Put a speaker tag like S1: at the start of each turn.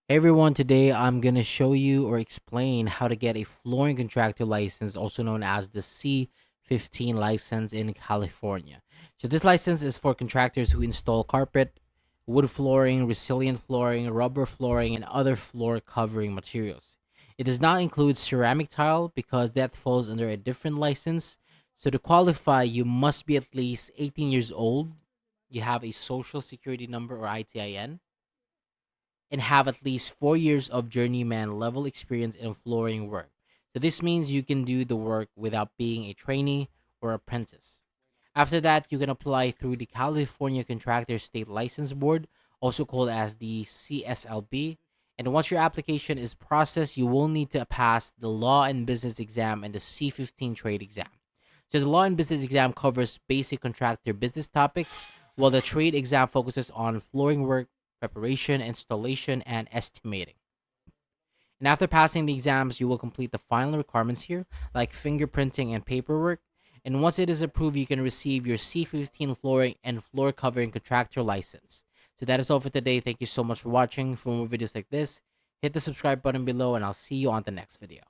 S1: Hey everyone, today I'm going to show you or explain how to get a flooring contractor license, also known as the C-15 license in California. So this license is for contractors who install carpet, wood flooring, resilient flooring, rubber flooring, and other floor covering materials. It does not include ceramic tile because that falls under a different license. So to qualify, you must be at least 18 years old, you have a social security number or ITIN, and have at least 4 years of journeyman level experience in flooring work. So this means you can do the work without being a trainee or apprentice. After that, you can apply through the California Contractor State License Board, also called as the CSLB. And once your application is processed, you will need to pass the Law and Business exam and the C-15 trade exam. So the Law and Business exam covers basic contractor business topics, while the trade exam focuses on flooring work, preparation, installation, and estimating. And after passing the exams, you will complete the final requirements here, like fingerprinting and paperwork. And once it is approved, you can receive your C-15 flooring and floor covering contractor license. So that is all for today. Thank you so much for watching. For more videos like this, hit the subscribe button below, and I'll see you on the next video.